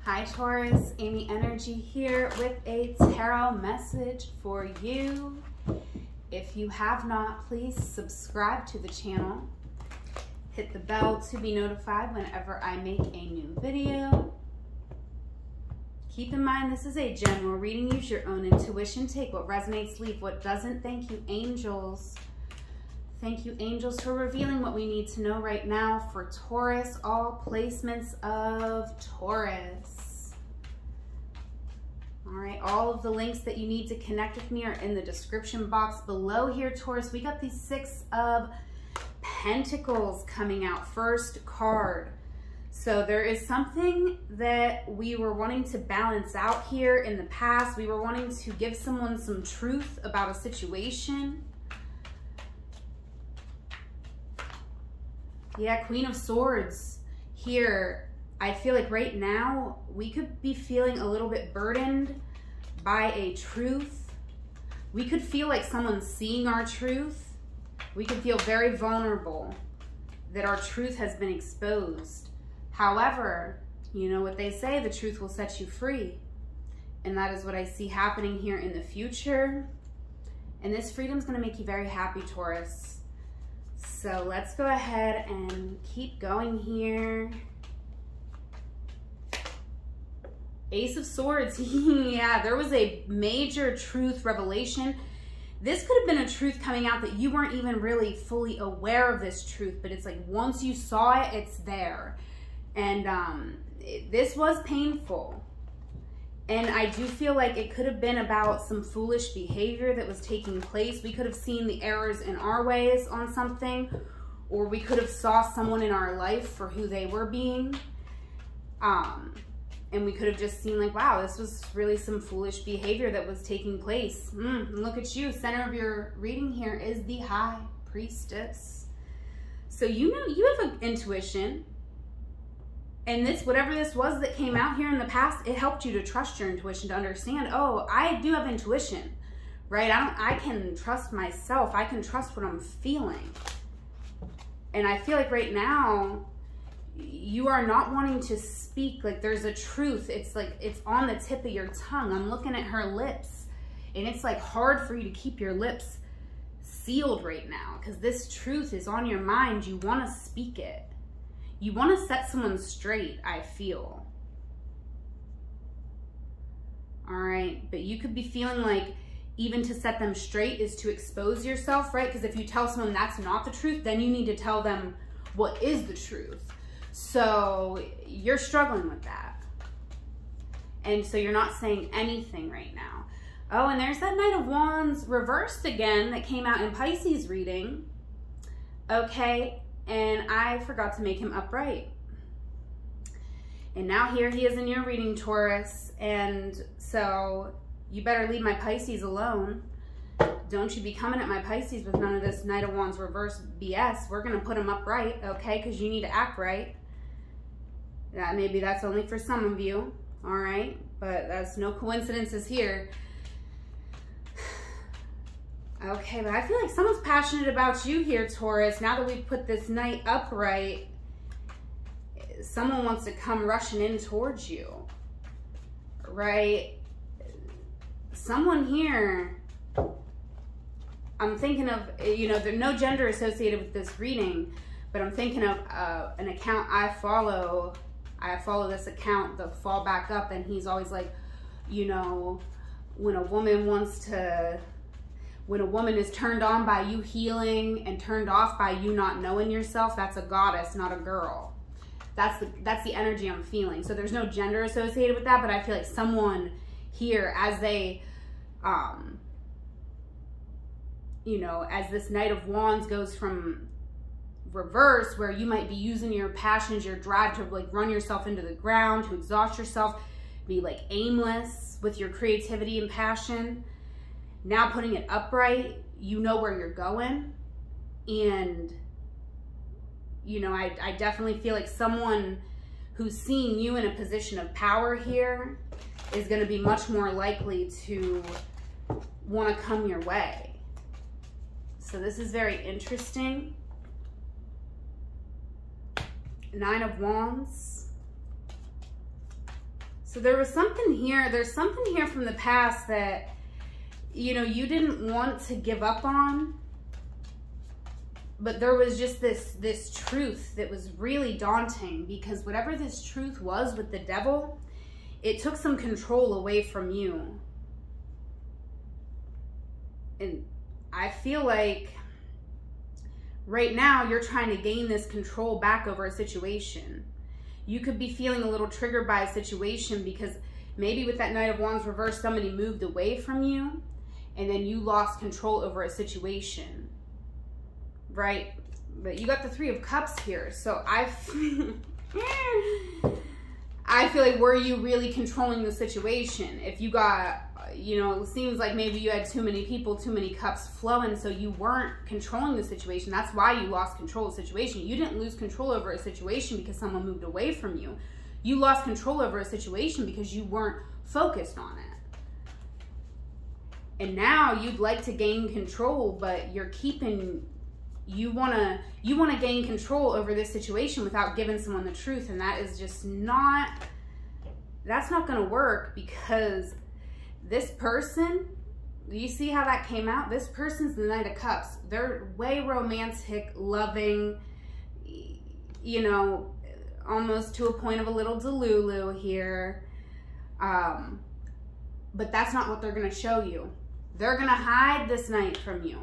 Hi Taurus, Amy Energy here with a tarot message for you. If you have not, please subscribe to the channel. Hit the bell to be notified whenever I make a new video. Keep in mind, this is a general reading. Use your own intuition. Take what resonates, leave what doesn't. Thank you, angels. Thank you, angels, for revealing what we need to know right now for Taurus. All placements of Taurus. All right, all of the links that you need to connect with me are in the description box below here, Taurus. We got the Six of Pentacles coming out, first card. So there is something that we were wanting to balance out here in the past. We were wanting to give someone some truth about a situation. Yeah, Queen of Swords here. I feel like right now we could be feeling a little bit burdened by a truth. We could feel like someone's seeing our truth. We could feel very vulnerable that our truth has been exposed. However, you know what they say, the truth will set you free. And that is what I see happening here in the future. And this freedom is going to make you very happy, Taurus. So let's go ahead and keep going here. Ace of Swords. Yeah, there was a major truth revelation. This could have been a truth coming out that you weren't even really fully aware of this truth, but it's like once you saw it, it's there. And this was painful. And I do feel like it could have been about some foolish behavior that was taking place. We could have seen the errors in our ways on something, or we could have saw someone in our life for who they were being. And we could have just seen like, wow, this was really some foolish behavior that was taking place. Look at you. Center of your reading here is the High Priestess. So you know, you have an intuition. And this, whatever this was that came out here in the past, it helped you to trust your intuition, to understand, oh, I do have intuition, right? I can trust myself. I can trust what I'm feeling. And I feel like right now, you are not wanting to speak. Like there's a truth. It's like, it's on the tip of your tongue. I'm looking at her lips. And it's like hard for you to keep your lips sealed right now because this truth is on your mind. You want to speak it. You want to set someone straight, I feel. All right, but you could be feeling like even to set them straight is to expose yourself, right? Because if you tell someone that's not the truth, then you need to tell them what is the truth. So you're struggling with that. And so you're not saying anything right now. Oh, and there's that Knight of Wands reversed again that came out in Pisces reading. Okay. And I forgot to make him upright. And now here he is in your reading, Taurus. And so you better leave my Pisces alone. Don't you be coming at my Pisces with none of this Knight of Wands reverse BS. We're going to put him upright, okay? Because you need to act right. Maybe that's only for some of you, all right? But that's no coincidences here. Okay, but I feel like someone's passionate about you here, Taurus. Now that we've put this Knight upright, someone wants to come rushing in towards you, right? Someone here, I'm thinking of, you know, there's no gender associated with this reading, but I'm thinking of an account I follow. I follow this account, the Fall Back Up, and he's always like, you know, when a woman is turned on by you healing and turned off by you not knowing yourself, that's a goddess, not a girl. That's the energy I'm feeling. So there's no gender associated with that, but I feel like someone here, as they, you know, as this Knight of Wands goes from reverse, where you might be using your passions, your drive to like run yourself into the ground, to exhaust yourself, be like aimless with your creativity and passion. Now putting it upright, you know where you're going. And, you know, I definitely feel like someone who's seeing you in a position of power here is going to be much more likely to want to come your way. So this is very interesting. Nine of Wands. So there was something here. There's something here from the past that, you know, you didn't want to give up on. But there was just this truth that was really daunting, because whatever this truth was with the devil, it took some control away from you. And I feel like right now you're trying to gain this control back over a situation. You could be feeling a little triggered by a situation because maybe with that Knight of Wands reversed, somebody moved away from you and then you lost control over a situation, right? But you got the Three of Cups here. So I feel like, were you really controlling the situation? If you got, you know, it seems like maybe you had too many people, too many cups flowing, so you weren't controlling the situation. That's why you lost control of the situation. You didn't lose control over a situation because someone moved away from you. You lost control over a situation because you weren't focused on it. And now you'd like to gain control, but you're keeping, you want to gain control over this situation without giving someone the truth. And that is just not, that's not going to work, because this person, you see how that came out? This person's the Knight of Cups. They're way romantic, loving, you know, almost to a point of a little delulu here. But that's not what they're going to show you. They're going to hide this Knight from you.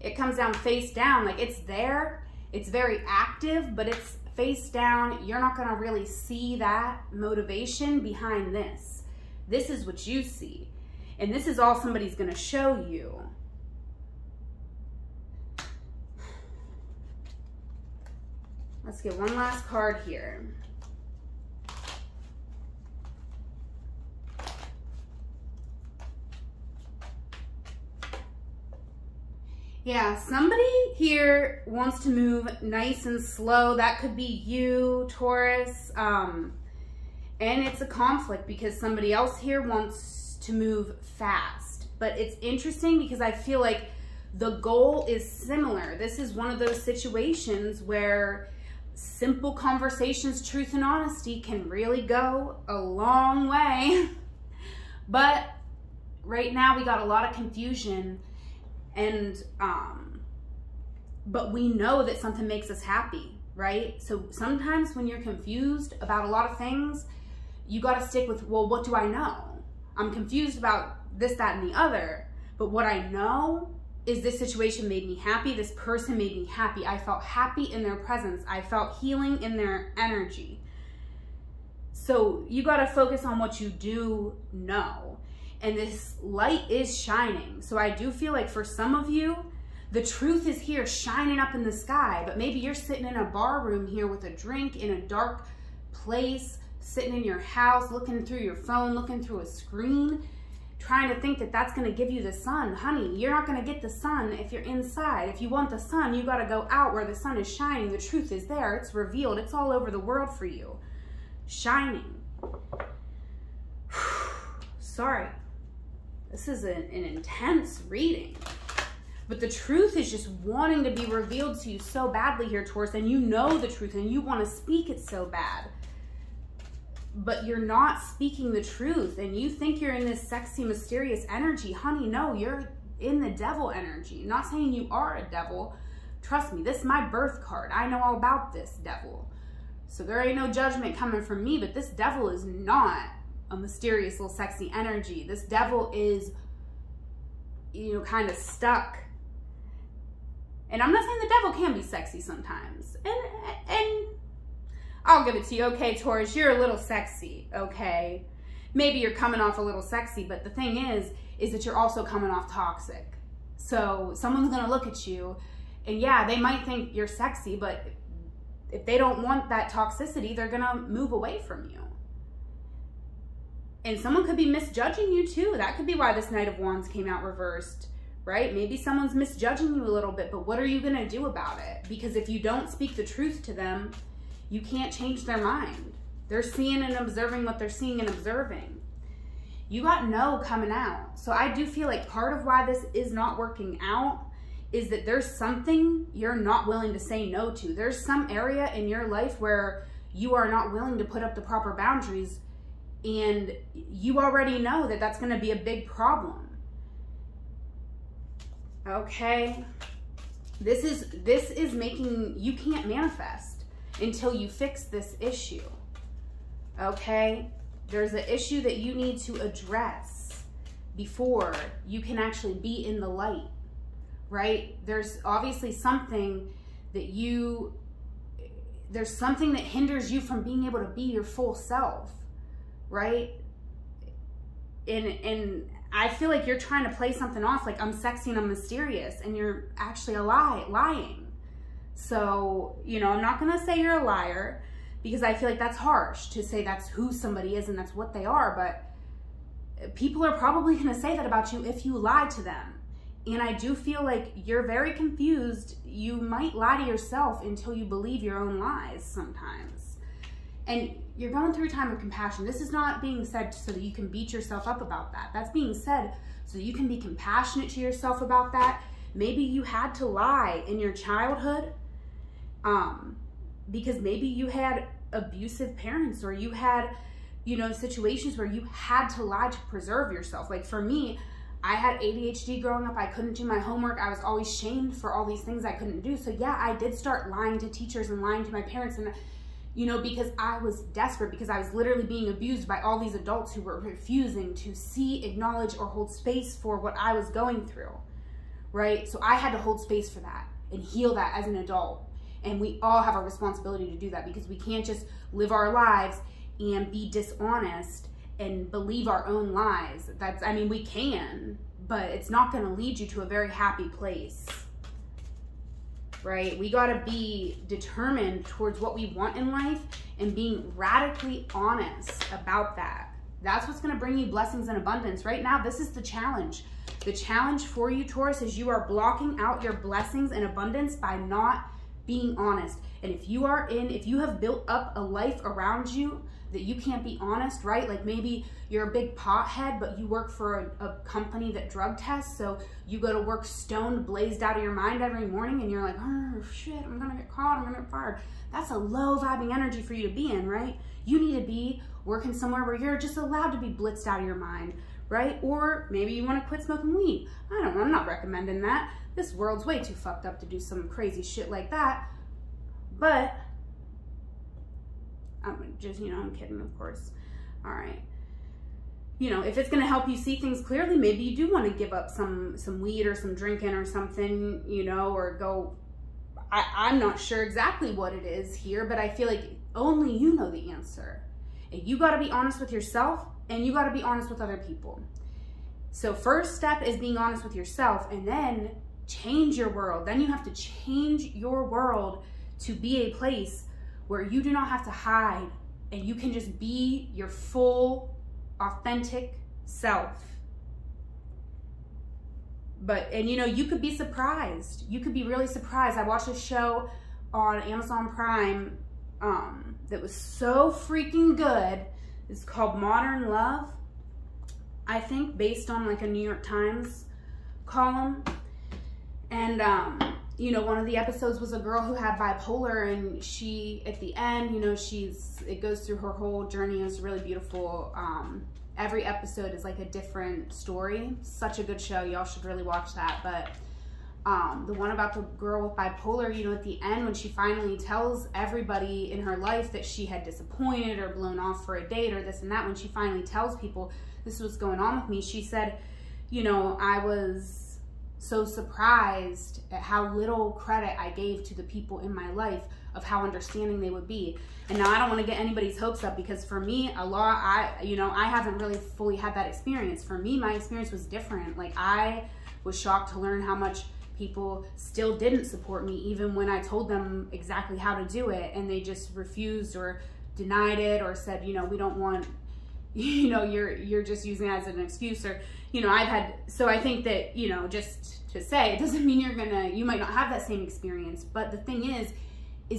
It comes down face down. Like, it's there. It's very active, but it's face down. You're not going to really see that motivation behind this. This is what you see. And this is all somebody's going to show you. Let's get one last card here. Yeah, somebody here wants to move nice and slow. That could be you, Taurus. And it's a conflict because somebody else here wants to move fast. But it's interesting because I feel like the goal is similar. This is one of those situations where simple conversations, truth and honesty can really go a long way. But right now we got a lot of confusion, and but we know that something makes us happy, right? So sometimes when you're confused about a lot of things, you got to stick with, well, what do I know? I'm confused about this, that, and the other. But what I know is this situation made me happy. This person made me happy. I felt happy in their presence. I felt healing in their energy. So you got to focus on what you do know. And this light is shining. So I do feel like for some of you, the truth is here shining up in the sky. But maybe you're sitting in a bar room here with a drink in a dark place, sitting in your house, looking through your phone, looking through a screen, trying to think that that's going to give you the sun. Honey, you're not going to get the sun if you're inside. If you want the sun, you got to go out where the sun is shining. The truth is there. It's revealed. It's all over the world for you. Shining. Sorry. This is an intense reading. But the truth is just wanting to be revealed to you so badly here, Taurus. And you know the truth and you want to speak it so bad. But you're not speaking the truth, and you think you're in this sexy, mysterious energy. Honey, no, you're in the devil energy. I'm not saying you are a devil. Trust me, this is my birth card. I know all about this devil. So there ain't no judgment coming from me, but this devil is not a mysterious little sexy energy. This devil is, you know, kind of stuck. And I'm not saying the devil can be sexy sometimes. And I'll give it to you. Okay, Taurus, you're a little sexy, okay? Maybe you're coming off a little sexy, but the thing is that you're also coming off toxic. So someone's going to look at you, and yeah, they might think you're sexy, but if they don't want that toxicity, they're going to move away from you. And someone could be misjudging you too. That could be why this Knight of Wands came out reversed, right? Maybe someone's misjudging you a little bit, but what are you going to do about it? Because if you don't speak the truth to them, you can't change their mind. They're seeing and observing what they're seeing and observing. You got no coming out. So I do feel like part of why this is not working out is that there's something you're not willing to say no to. There's some area in your life where you are not willing to put up the proper boundaries And you already know that that's going to be a big problem. Okay? This is making, you can't manifest until you fix this issue. Okay? There's an issue that you need to address before you can actually be in the light, right? There's obviously something that there's something that hinders you from being able to be your full self, right? And I feel like you're trying to play something off like I'm sexy and I'm mysterious, and you're actually lying. So, you know, I'm not gonna say you're a liar, because I feel like that's harsh to say that's who somebody is and that's what they are, but people are probably gonna say that about you if you lie to them. And I do feel like you're very confused. You might lie to yourself until you believe your own lies sometimes. And you're going through a time of compassion. This is not being said so that you can beat yourself up about that. That's being said so that you can be compassionate to yourself about that. Maybe you had to lie in your childhood because maybe you had abusive parents, or you had, you know, situations where you had to lie to preserve yourself. Like for me, I had ADHD growing up. I couldn't do my homework. I was always shamed for all these things I couldn't do. So yeah, I did start lying to teachers and lying to my parents, and you know, because I was desperate, because I was literally being abused by all these adults who were refusing to see, acknowledge, or hold space for what I was going through, right? So I had to hold space for that and heal that as an adult. And we all have a responsibility to do that, because we can't just live our lives and be dishonest and believe our own lies. I mean, we can, but it's not gonna lead you to a very happy place, right? We gotta be determined towards what we want in life and being radically honest about that. That's what's gonna bring you blessings and abundance. Right now, this is the challenge. The challenge for you, Taurus, is you are blocking out your blessings and abundance by not being honest. And if you have built up a life around you that you can't be honest, right? Like maybe you're a big pothead, but you work for a company that drug tests. So you go to work stoned, blazed out of your mind every morning, and you're like, oh shit, I'm gonna get caught, I'm gonna get fired. That's a low vibing energy for you to be in, right? You need to be working somewhere where you're just allowed to be blitzed out of your mind, right? Or maybe you wanna quit smoking weed. I don't know, I'm not recommending that. This world's way too fucked up to do some crazy shit like that. But I'm just, you know, I'm kidding, of course. All right. You know, if it's going to help you see things clearly, maybe you do want to give up some weed or some drinking or something, you know, or go, I'm not sure exactly what it is here, but I feel like only you know the answer. And you got to be honest with yourself, and you got to be honest with other people. So first step is being honest with yourself, and then change your world. Then you have to change your world to be a place where you do not have to hide, and you can just be your full, authentic self. And you know, you could be surprised. You could be really surprised. I watched a show on Amazon Prime that was so freaking good. It's called Modern Love, I think, based on like a New York Times column. And you know, one of the episodes was a girl who had bipolar, and she, at the end, you know, it goes through her whole journey. It's really beautiful. Every episode is like a different story. Such a good show. Y'all should really watch that. But the one about the girl with bipolar, you know, at the end, when she finally tells everybody in her life that she had disappointed or blown off for a date or this and that, when she finally tells people this is what's going on with me, she said, you know, I was so surprised at how little credit I gave to the people in my life of how understanding they would be. And now I don't want to get anybody's hopes up, because for me, I haven't really fully had that experience. For me, my experience was different. Like, I was shocked to learn how much people still didn't support me, even when I told them exactly how to do it, and they just refused or denied it, or said, you know, we don't want, you know, you're just using it as an excuse, or, you know, so I think that, you know, just to say, it doesn't mean you might not have that same experience, but the thing is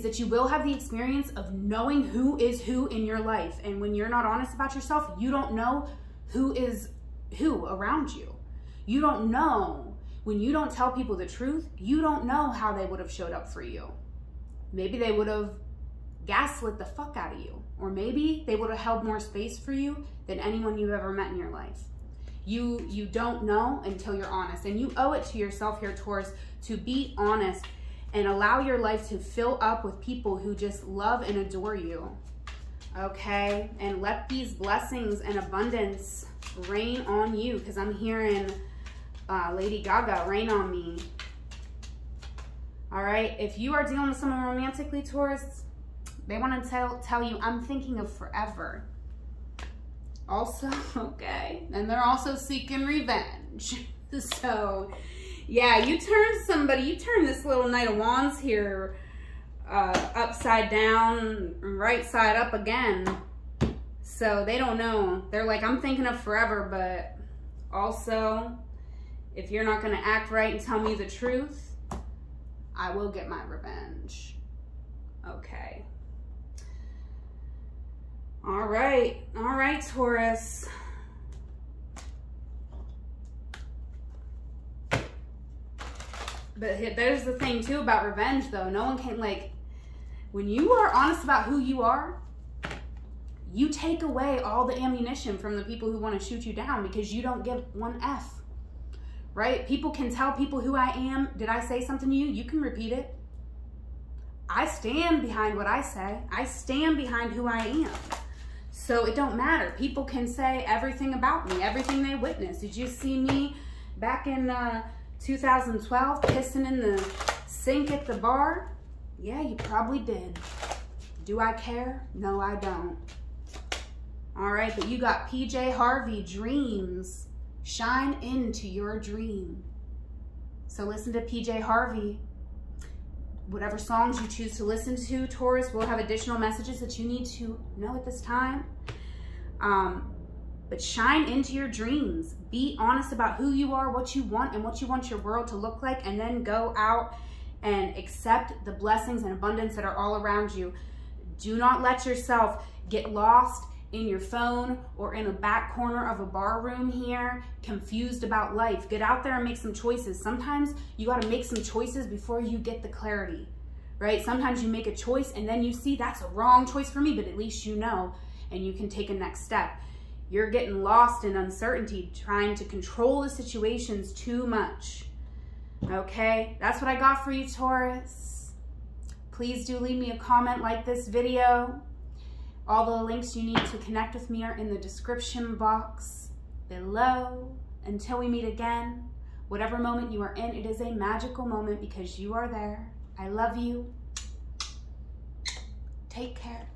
that you will have the experience of knowing who is who in your life. And when you're not honest about yourself, you don't know who is who around you. You don't know. When you don't tell people the truth, you don't know how they would have showed up for you. Maybe they would have gaslit the fuck out of you. Or maybe they would have held more space for you than anyone you've ever met in your life. You don't know until you're honest. And you owe it to yourself here, Taurus, to be honest and allow your life to fill up with people who just love and adore you. Okay? And let these blessings and abundance rain on you, because I'm hearing Lady Gaga, rain on me. All right? If you are dealing with someone romantically, Taurus, they want to tell you, I'm thinking of forever. Also, okay, and they're also seeking revenge. So, yeah, you turn this little Knight of Wands here upside down, right side up again. So they don't know. They're like, I'm thinking of forever, but also, if you're not going to act right and tell me the truth, I will get my revenge. Okay. All right, Taurus. But there's the thing too about revenge though. No one can, like, when you are honest about who you are, you take away all the ammunition from the people who want to shoot you down, because you don't give one F, right? People can tell people who I am. Did I say something to you? You can repeat it. I stand behind what I say. I stand behind who I am. So it don't matter. People can say everything about me, everything they witnessed. Did you see me back in 2012 pissing in the sink at the bar? Yeah, you probably did. Do I care? No, I don't. All right, but you got PJ Harvey, dreams. Shine into your dream. So listen to PJ Harvey. Whatever songs you choose to listen to, Taurus, will have additional messages that you need to know at this time. But shine into your dreams. Be honest about who you are, what you want, and what you want your world to look like, and then go out and accept the blessings and abundance that are all around you. Do not let yourself get lost in your phone or in a back corner of a bar room here, confused about life. Get out there and make some choices. Sometimes you got to make some choices before you get the clarity, right? Sometimes you make a choice and then you see that's a wrong choice for me, but at least you know and you can take a next step. You're getting lost in uncertainty, trying to control the situations too much. Okay, that's what I got for you, Taurus. Please do leave me a comment, like this video. All the links you need to connect with me are in the description box below. Until we meet again, whatever moment you are in, it is a magical moment because you are there. I love you. Take care.